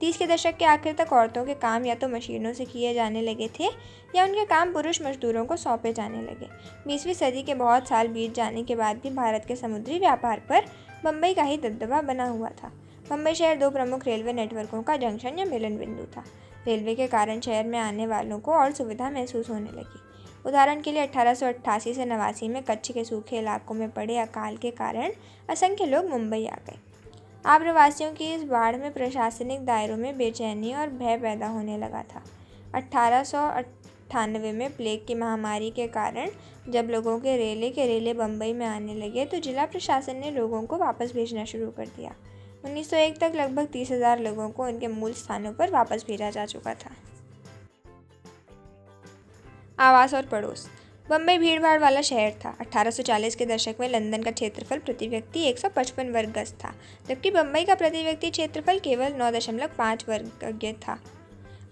30 के दशक के आखिर तक औरतों के काम या तो मशीनों से किए जाने लगे थे या उनके काम पुरुष मजदूरों को सौंपे जाने लगे। 20वीं सदी के बहुत साल बीत जाने के बाद भी भारत के समुद्री व्यापार पर बम्बई का ही दबदबा बना हुआ था। मुंबई शहर 2 प्रमुख रेलवे नेटवर्कों का जंक्शन या मिलन बिंदु था। रेलवे के कारण शहर में आने वालों को और सुविधा महसूस होने लगी। उदाहरण के लिए 1888 से 89 में कच्छ के सूखे इलाकों में पड़े अकाल के कारण असंख्य लोग मुंबई आ गए। आप्रवासियों की इस बाढ़ में प्रशासनिक दायरों में बेचैनी और भय पैदा होने लगा था। 1898 में प्लेग की महामारी के कारण जब लोगों के रेले बम्बई में आने लगे तो जिला प्रशासन ने लोगों को वापस भेजना शुरू कर दिया। 1901 तक लगभग 30,000 लोगों को उनके मूल स्थानों पर वापस भेजा जा चुका था। आवास और पड़ोस। बम्बई भीड़भाड़ वाला शहर था। 1840 के दशक में लंदन का क्षेत्रफल प्रति व्यक्ति 155 वर्ग गज था, जबकि बम्बई का प्रति व्यक्ति क्षेत्रफल केवल 9.5 वर्ग गज था।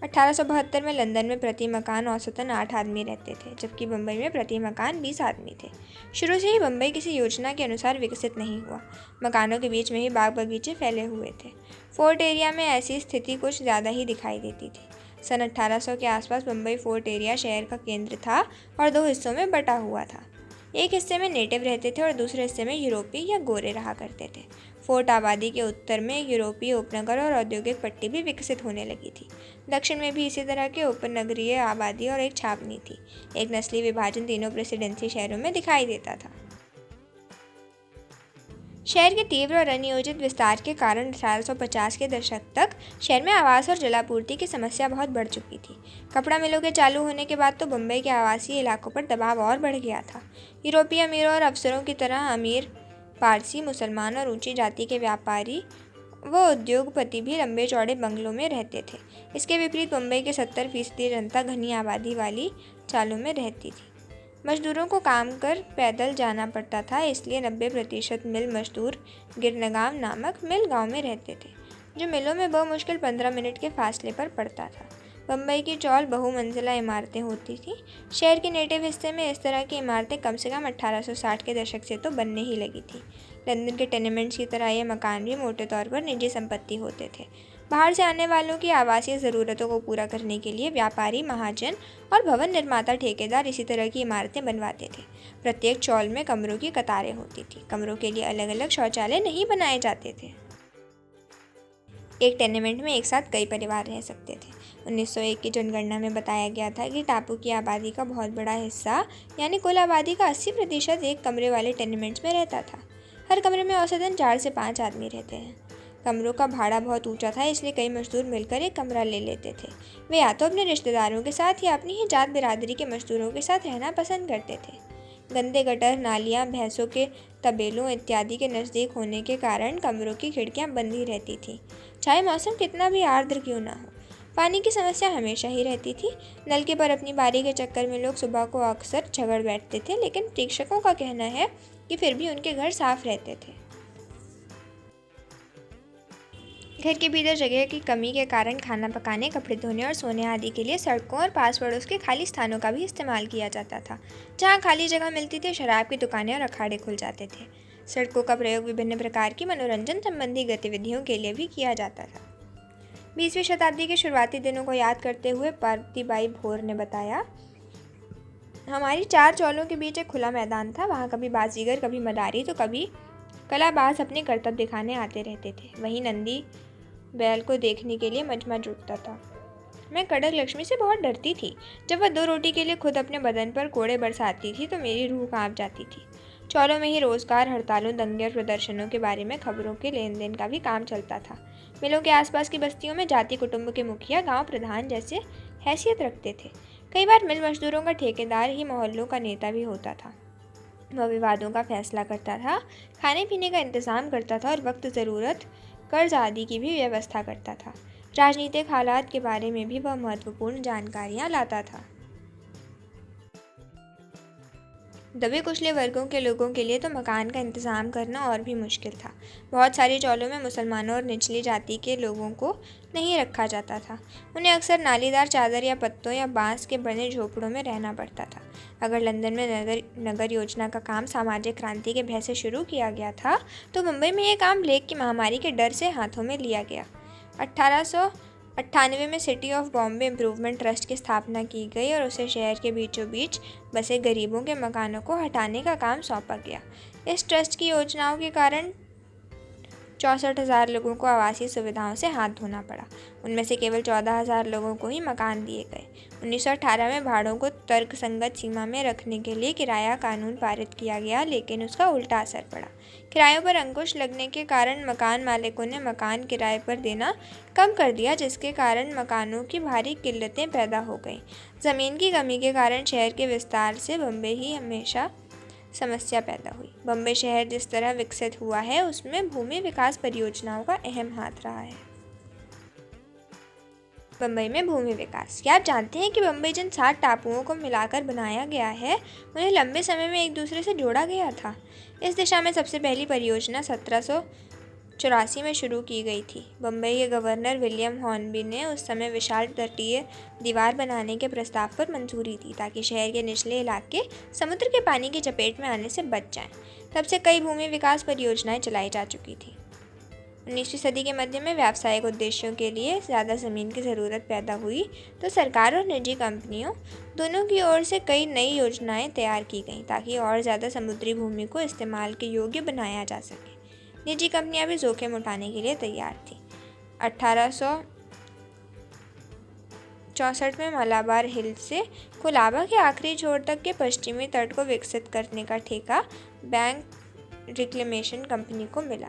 1872 में लंदन में प्रति मकान औसतन 8 आदमी रहते थे, जबकि बम्बई में प्रति मकान 20 आदमी थे। शुरू से ही बम्बई किसी योजना के अनुसार विकसित नहीं हुआ। मकानों के बीच में ही बाग बगीचे फैले हुए थे। फोर्ट एरिया में ऐसी स्थिति कुछ ज़्यादा ही दिखाई देती थी। सन 1800 के आसपास बम्बई फोर्ट एरिया शहर का केंद्र था और 2 हिस्सों में बटा हुआ था। एक हिस्से में नेटिव रहते थे और दूसरे हिस्से में यूरोपीय या गोरे रहा करते थे। फोर्ट आबादी के उत्तर में एक यूरोपीय उपनगर और औद्योगिक पट्टी भी विकसित होने लगी थी। दक्षिण में भी इसी तरह के उपनगरीय आबादी और एक छावनी थी। एक नस्ली विभाजन तीनों प्रेसिडेंसी शहरों में दिखाई देता था। शहर के तीव्र और अनियोजित विस्तार के कारण 1850 के दशक तक शहर में आवास और जलापूर्ति की समस्या बहुत बढ़ चुकी थी। कपड़ा मिलों के चालू होने के बाद तो बम्बई के आवासीय इलाकों पर दबाव और बढ़ गया था। यूरोपीय अमीरों और अफसरों की तरह अमीर पारसी, मुसलमान और ऊंची जाति के व्यापारी व उद्योगपति भी लंबे चौड़े बंगलों में रहते थे। इसके विपरीत बम्बई के 70% जनता घनी आबादी वाली चालों में रहती थी। मजदूरों को काम कर पैदल जाना पड़ता था, इसलिए 90% मिल मजदूर गिरनगांव नामक मिल गांव में रहते थे, जो मिलों में बमुश्किल 15 मिनट के फासले पर पड़ता था। बम्बई की चौल बहुमंजिला इमारतें होती थीं। शहर के नेटिव हिस्से में इस तरह की इमारतें कम से कम 1860 के दशक से तो बनने ही लगी थी। लंदन के टेनेमेंट्स की तरह ये मकान भी मोटे तौर पर निजी संपत्ति होते थे। बाहर से आने वालों की आवासीय ज़रूरतों को पूरा करने के लिए व्यापारी, महाजन और भवन निर्माता ठेकेदार इसी तरह की इमारतें बनवाते थे। प्रत्येक चौल में कमरों की कतारें होती थी। कमरों के लिए अलग अलग शौचालय नहीं बनाए जाते थे। एक टेनेमेंट में एक साथ कई परिवार रह सकते थे। 1901 की जनगणना में बताया गया था कि टापू की आबादी का बहुत बड़ा हिस्सा यानी कुल आबादी का 80% एक कमरे वाले टेनेमेंट्स में रहता था। हर कमरे में औसतन 4 से 5 आदमी रहते हैं। कमरों का भाड़ा बहुत ऊंचा था, इसलिए कई मजदूर मिलकर एक कमरा ले लेते थे। वे या तो अपने रिश्तेदारों के साथ या अपनी ही जात बिरादरी के मजदूरों के साथ रहना पसंद करते थे। गंदे गटर, नालियाँ, भैंसों के तबेलों इत्यादि के नज़दीक होने के कारण कमरों की खिड़कियाँ बंद ही रहती थीं, चाहे मौसम कितना भी आर्द्र क्यों ना हो। पानी की समस्या हमेशा ही रहती थी। नलके पर अपनी बारी के चक्कर में लोग सुबह को अक्सर झगड़ बैठते थे, लेकिन प्रेक्षकों का कहना है कि फिर भी उनके घर साफ रहते थे। घर के भीतर जगह की कमी के कारण खाना पकाने, कपड़े धोने और सोने आदि के लिए सड़कों और पास पड़ोस के खाली स्थानों का भी इस्तेमाल किया जाता था। जहाँ खाली जगह मिलती थी, शराब की दुकानें और अखाड़े खुल जाते थे। सड़कों का प्रयोग विभिन्न प्रकार की मनोरंजन संबंधी गतिविधियों के लिए भी किया जाता था। 20वीं शताब्दी के शुरुआती दिनों को याद करते हुए पार्वतीबाई भोर ने बताया, हमारी 4 चौलों के बीच एक खुला मैदान था। वहाँ कभी बाजीगर, कभी मदारी तो कभी कलाबाज अपने करतब दिखाने आते रहते थे। वहीं नंदी बैल को देखने के लिए मजमा जुटता था। मैं कड़क लक्ष्मी से बहुत डरती थी। जब वह 2 रोटी के लिए खुद अपने बदन पर कोड़े बरसाती थी तो मेरी रूह कांप जाती थी। चौलों में ही रोजगार, हड़तालों, दंगे और प्रदर्शनों के बारे में खबरों के लेन देन का भी काम चलता था। मिलों के आसपास की बस्तियों में जाति कुटुंब के मुखिया, गांव प्रधान जैसे हैसियत रखते थे। कई बार मिल मजदूरों का ठेकेदार ही मोहल्लों का नेता भी होता था। वह विवादों का फैसला करता था, खाने पीने का इंतजाम करता था और वक्त ज़रूरत कर्ज आदि की भी व्यवस्था करता था। राजनीतिक हालात के बारे में भी वह महत्वपूर्ण जानकारियां लाता था। दबे कुचले वर्गों के लोगों के लिए तो मकान का इंतज़ाम करना और भी मुश्किल था। बहुत सारी चौलों में मुसलमानों और निचली जाति के लोगों को नहीं रखा जाता था। उन्हें अक्सर नालीदार चादर या पत्तों या बांस के बने झोपड़ों में रहना पड़ता था। अगर लंदन में नगर योजना का काम सामाजिक क्रांति के भय से शुरू किया गया था, तो मुंबई में ये काम प्लेग की महामारी के डर से हाथों में लिया गया। 1898 में city of Bombay improvement trust की स्थापना की गई और उसे शहर के बीचों बीच बसे गरीबों के मकानों को हटाने का काम सौंपा गया। इस ट्रस्ट की योजनाओं के कारण 64,000 लोगों को आवासीय सुविधाओं से हाथ धोना पड़ा। उनमें से केवल 14,000 लोगों को ही मकान दिए गए। 1918 में भाड़ों को तर्कसंगत सीमा में रखने के लिए किराया कानून पारित किया गया, लेकिन उसका उल्टा असर पड़ा। किरायों पर अंकुश लगने के कारण मकान मालिकों ने मकान किराए पर देना कम कर दिया, जिसके कारण मकानों की भारी किल्लतें पैदा हो गईं। ज़मीन की कमी के कारण शहर के विस्तार से बम्बई ही हमेशा समस्या पैदा हुई। बम्बई शहर जिस तरह विकसित हुआ है, उसमें भूमि विकास परियोजनाओं का अहम हाथ रहा है। बम्बई में भूमि विकास। क्या आप जानते हैं कि बम्बई जिन 7 टापुओं को मिलाकर बनाया गया है, उन्हें लंबे समय में एक दूसरे से जोड़ा गया था। इस दिशा में सबसे पहली परियोजना 1784 में शुरू की गई थी। बम्बई के गवर्नर विलियम हॉर्नबी ने उस समय विशाल तटीय दीवार बनाने के प्रस्ताव पर मंजूरी दी, ताकि शहर के निचले इलाके समुद्र के पानी की चपेट में आने से बच जाएं। तब से कई भूमि विकास परियोजनाएं चलाई जा चुकी थी। 19वीं सदी के मध्य में व्यावसायिक उद्देश्यों के लिए ज़्यादा ज़मीन की ज़रूरत पैदा हुई, तो सरकार और निजी कंपनियों दोनों की ओर से कई नई योजनाएं तैयार की गईं, ताकि और ज़्यादा समुद्री भूमि को इस्तेमाल के योग्य बनाया जा सके। निजी कंपनियां भी जोखिम उठाने के लिए तैयार थीं। 1864 में मलाबार हिल से कोलाबा के आखिरी छोर तक के पश्चिमी तट को विकसित करने का ठेका बैंक रिक्लेमेशन कंपनी को मिला।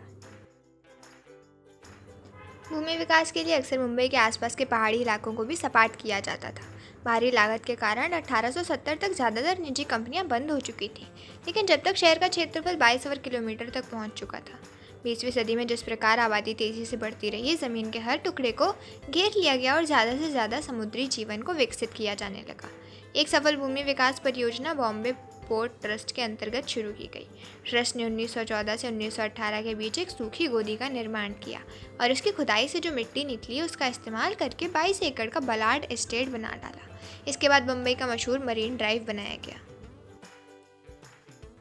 भूमि विकास के लिए अक्सर मुंबई के आसपास के पहाड़ी इलाकों को भी सपाट किया जाता था। भारी लागत के कारण 1870 तक ज़्यादातर निजी कंपनियां बंद हो चुकी थीं, लेकिन जब तक शहर का क्षेत्रफल 22 वर्ग किलोमीटर तक पहुंच चुका था। 20वीं सदी में जिस प्रकार आबादी तेज़ी से बढ़ती रही, ज़मीन के हर टुकड़े को घेर लिया गया और ज़्यादा से ज़्यादा समुद्री जीवन को विकसित किया जाने लगा। एक सफल भूमि विकास परियोजना बॉम्बे पोर्ट ट्रस्ट के अंतर्गत शुरू की गई। ट्रस्ट ने 1914 से 1918 के बीच एक सूखी गोदी का निर्माण किया और उसकी खुदाई से जो मिट्टी निकली उसका इस्तेमाल करके 22 एकड़ का बलार्ड एस्टेट बना डाला। इसके बाद बम्बई का मशहूर मरीन ड्राइव बनाया गया।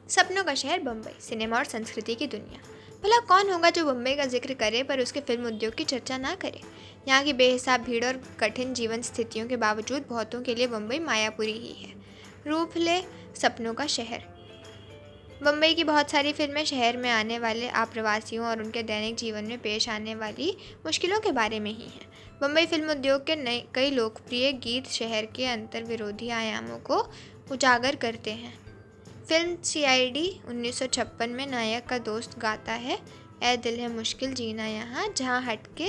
सपनों का शहर बम्बई, सिनेमा और संस्कृति की दुनिया। भला कौन होगा जो बम्बई का जिक्र करे पर उसके फिल्म उद्योग की चर्चा ना करे। यहाँ की बेहिसाब भीड़ और कठिन जीवन स्थितियों के बावजूद बहुतों के लिए बम्बई मायापुरी ही है। रूपले सपनों का शहर। बम्बई की बहुत सारी फिल्में शहर में आने वाले आप्रवासियों और उनके दैनिक जीवन में पेश आने वाली मुश्किलों के बारे में ही हैं। बम्बई फिल्म उद्योग के कई लोकप्रिय गीत शहर के अंतर्विरोधी आयामों को उजागर करते हैं। फिल्म CID 1956 में नायक का दोस्त गाता है, ऐ दिल है मुश्किल जीना यहाँ, जहाँ हटके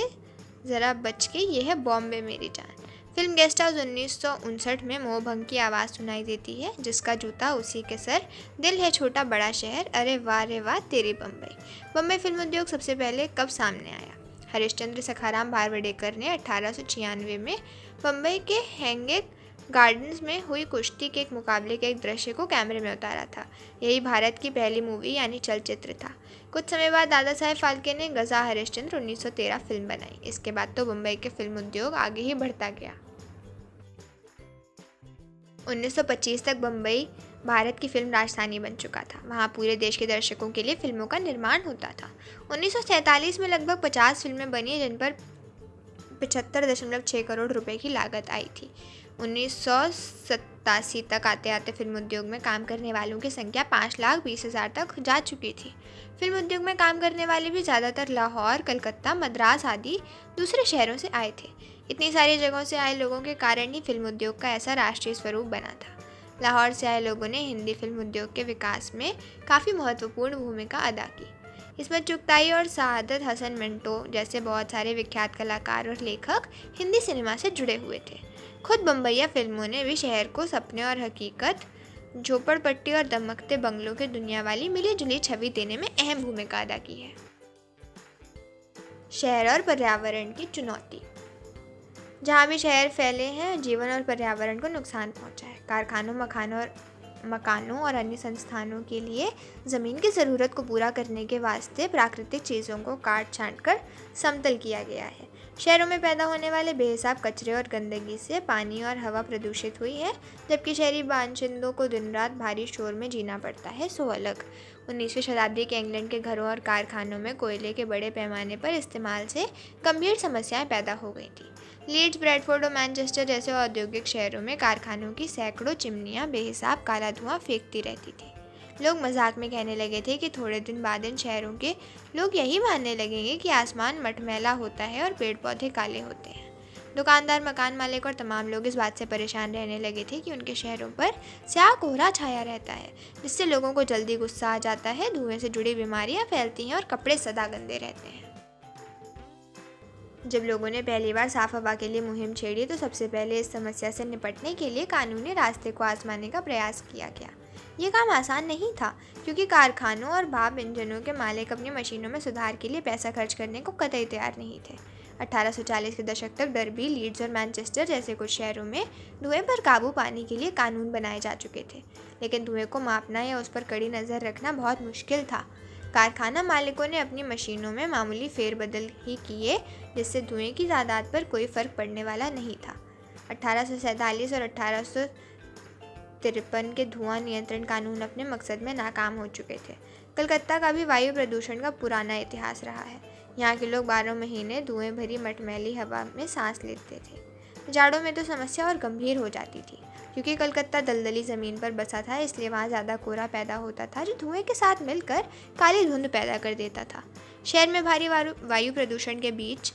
ज़रा बच के, ये है बॉम्बे मेरी जान। फिल्म गेस्ट हाउस 1959 में मोह भंग की आवाज़ सुनाई देती है, जिसका जूता उसी के सर, दिल है छोटा बड़ा शहर, अरे वाह तेरी बम्बई। बम्बई फिल्म उद्योग सबसे पहले कब सामने आया? हरिश्चंद्र सखाराम भारवडेकर ने 1896 में बम्बई के हैंगेक गार्डन्स में हुई कुश्ती के एक मुकाबले के एक दृश्य को कैमरे में उतारा था। यही भारत की पहली मूवी यानी चलचित्र था। कुछ समय बाद दादा साहेब फाल्के ने गजा हरिश्चंद्र 1913 फिल्म बनाई। इसके बाद तो बम्बई के फिल्म उद्योग आगे ही बढ़ता गया। 1925 तक बम्बई भारत की फिल्म राजधानी बन चुका था। वहाँ पूरे देश के दर्शकों के लिए फिल्मों का निर्माण होता था। 1947 में लगभग 50 फिल्में बनी, जिन पर 75.6 करोड़ रुपए की लागत आई थी। 1987 तक आते आते फिल्म उद्योग में काम करने वालों की संख्या 5,20,000 तक जा चुकी थी। फिल्म उद्योग में काम करने वाले भी ज़्यादातर लाहौर, कलकत्ता, मद्रास आदि दूसरे शहरों से आए थे। इतनी सारी जगहों से आए लोगों के कारण ही फिल्म उद्योग का ऐसा राष्ट्रीय स्वरूप बना था। लाहौर से आए लोगों ने हिंदी फिल्म उद्योग के विकास में काफ़ी महत्वपूर्ण भूमिका अदा की। इसमें चुगताई और सआदत हसन मिंटो जैसे बहुत सारे विख्यात कलाकार और लेखक हिंदी सिनेमा से जुड़े हुए थे। खुद बम्बईया फिल्मों ने भी शहर को सपने और हकीकत, झोपड़पट्टी और दमकते बंगलों की दुनिया वाली मिली जुली छवि देने में अहम भूमिका अदा की है। शहर और पर्यावरण की चुनौती। जहाँ भी शहर फैले हैं, जीवन और पर्यावरण को नुकसान पहुँचा है। कारखानों, मकानों और अन्य संस्थानों के लिए ज़मीन की ज़रूरत को पूरा करने के वास्ते प्राकृतिक चीज़ों को काट छांट कर समतल किया गया है। शहरों में पैदा होने वाले बेहिसाब कचरे और गंदगी से पानी और हवा प्रदूषित हुई है, जबकि शहरी बाशिंदों को दिन रात भारी शोर में जीना पड़ता है, सो अलग। 19वीं शताब्दी के इंग्लैंड के घरों और कारखानों में कोयले के बड़े पैमाने पर इस्तेमाल से गंभीर समस्याएं पैदा हो गई थी। लीड्स, ब्रैडफोर्ड और मैनचेस्टर जैसे औद्योगिक शहरों में कारखानों की सैकड़ों चिमनियां बेहिसाब काला धुआं फेंकती रहती थी। लोग मजाक में कहने लगे थे कि थोड़े दिन बाद इन शहरों के लोग यही मानने लगेंगे कि आसमान मटमैला होता है और पेड़ पौधे काले होते हैं। दुकानदार, मकान मालिक और तमाम लोग इस बात से परेशान रहने लगे थे कि उनके शहरों पर स्याह कोहरा छाया रहता है, जिससे लोगों को जल्दी गुस्सा आ जाता है, धुएं से जुड़ी बीमारियां फैलती हैं और कपड़े सदा गंदे रहते हैं। जब लोगों ने पहली बार साफ हवा के लिए मुहिम छेड़ी तो सबसे पहले इस समस्या से निपटने के लिए कानूनी रास्ते को आजमाने का प्रयास किया गया। ये काम आसान नहीं था, क्योंकि कारखानों और भाप इंजनों के मालिक अपनी मशीनों में सुधार के लिए पैसा खर्च करने को कतई तैयार नहीं थे। 1840 के दशक तक डर्बी, लीड्स और मैनचेस्टर जैसे कुछ शहरों में धुएं पर काबू पाने के लिए कानून बनाए जा चुके थे, लेकिन धुएं को मापना या उस पर कड़ी नज़र रखना बहुत मुश्किल था। कारखाना मालिकों ने अपनी मशीनों में मामूली फेरबदल ही किए, जिससे धुएं की तादाद पर कोई फ़र्क पड़ने वाला नहीं था। 1847 और 1853 के धुआं नियंत्रण कानून अपने मकसद में नाकाम हो चुके थे। कलकत्ता का भी वायु प्रदूषण का पुराना इतिहास रहा है। यहाँ के लोग 12 महीने धुएं भरी मटमैली हवा में सांस लेते थे। जाड़ों में तो समस्या और गंभीर हो जाती थी, क्योंकि कलकत्ता दलदली ज़मीन पर बसा था, इसलिए वहाँ ज़्यादा कोहरा पैदा होता था जो धुएं के साथ मिलकर काली धुंध पैदा कर देता था। शहर में भारी वायु प्रदूषण के बीच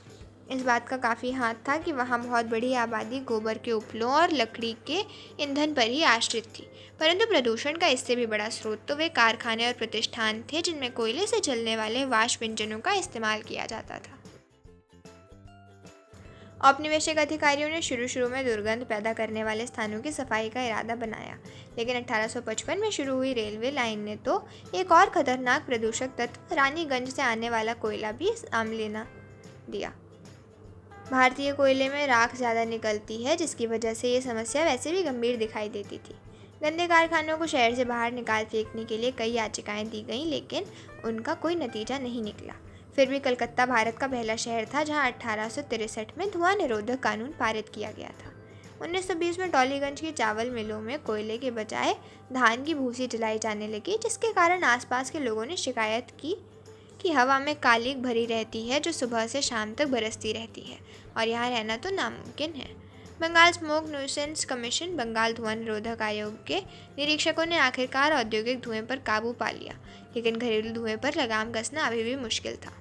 इस बात का काफ़ी हाथ था कि वहाँ बहुत बड़ी आबादी गोबर के उपलों और लकड़ी के ईंधन पर ही आश्रित थी। परंतु प्रदूषण का इससे भी बड़ा स्रोत तो वे कारखाने और प्रतिष्ठान थे जिनमें कोयले से चलने वाले वाष्प इंजनों का इस्तेमाल किया जाता था। औपनिवेशिक अधिकारियों ने शुरू में दुर्गंध पैदा करने वाले स्थानों की सफाई का इरादा बनाया, लेकिन 1855 में शुरू हुई रेलवे लाइन ने तो एक और खतरनाक प्रदूषक तत्व रानीगंज से आने वाला कोयला भी सामने न दिया। भारतीय कोयले में राख ज़्यादा निकलती है, जिसकी वजह से ये समस्या वैसे भी गंभीर दिखाई देती थी। गंदे कारखानों को शहर से बाहर निकाल फेंकने के लिए कई याचिकाएं दी गईं, लेकिन उनका कोई नतीजा नहीं निकला। फिर भी कलकत्ता भारत का पहला शहर था जहां 1863 में धुआं निरोधक कानून पारित किया गया था। 1920 में टॉलीगंज की चावल मिलों में कोयले के बजाय धान की भूसी जलाई जाने लगी, जिसके कारण आसपास के लोगों ने शिकायत की कि हवा में कालिख भरी रहती है जो सुबह से शाम तक बरसती रहती है और यहाँ रहना तो नामुमकिन है। Bengal smoke nuisance commission, Bengal धुआं निरोधक आयोग के निरीक्षकों ने आखिरकार औद्योगिक धुएं पर काबू पा लिया, लेकिन घरेलू धुएं पर लगाम कसना अभी भी मुश्किल था।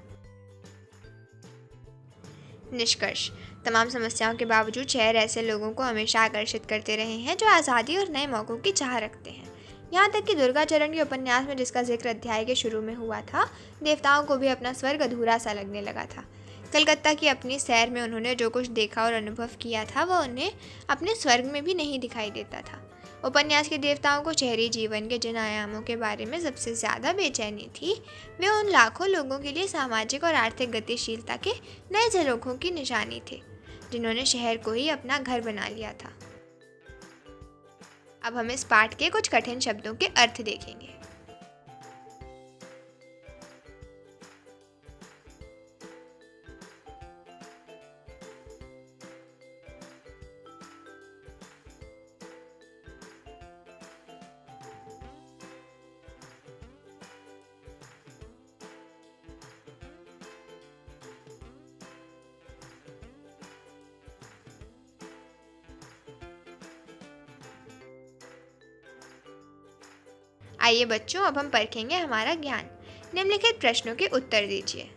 निष्कर्ष: तमाम समस्याओं के बावजूद शहर ऐसे लोगों को हमेशा आकर्षित करते रहे हैं जो आज़ादी और नए मौक़ों की चाह रखते हैं। यहाँ तक कि दुर्गाचरण के उपन्यास में, जिसका जिक्र अध्याय के शुरू में हुआ था, देवताओं को भी अपना स्वर्ग अधूरा सा लगने लगा था। कलकत्ता की अपनी सैर में उन्होंने जो कुछ देखा और अनुभव किया था वह उन्हें अपने स्वर्ग में भी नहीं दिखाई देता था। उपन्यास के देवताओं को शहरी जीवन के जिन आयामों के बारे में सबसे ज़्यादा बेचैनी थी, वे उन लाखों लोगों के लिए सामाजिक और आर्थिक गतिशीलता के नए झरोखों की निशानी थे, जिन्होंने शहर को ही अपना घर बना लिया था। अब हम इस पाठ के कुछ कठिन शब्दों के अर्थ देखेंगे। आइए बच्चों, अब हम परखेंगे हमारा ज्ञान। निम्नलिखित प्रश्नों के उत्तर दीजिए।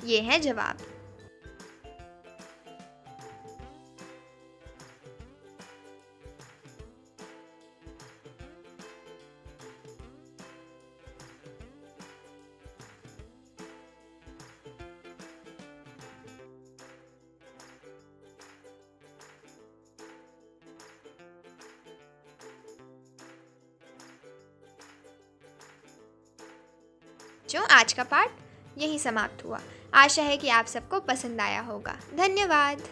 ये हैं जवाब। जो आज का पाठ यहीं समाप्त हुआ। आशा है कि आप सबको पसंद आया होगा। धन्यवाद।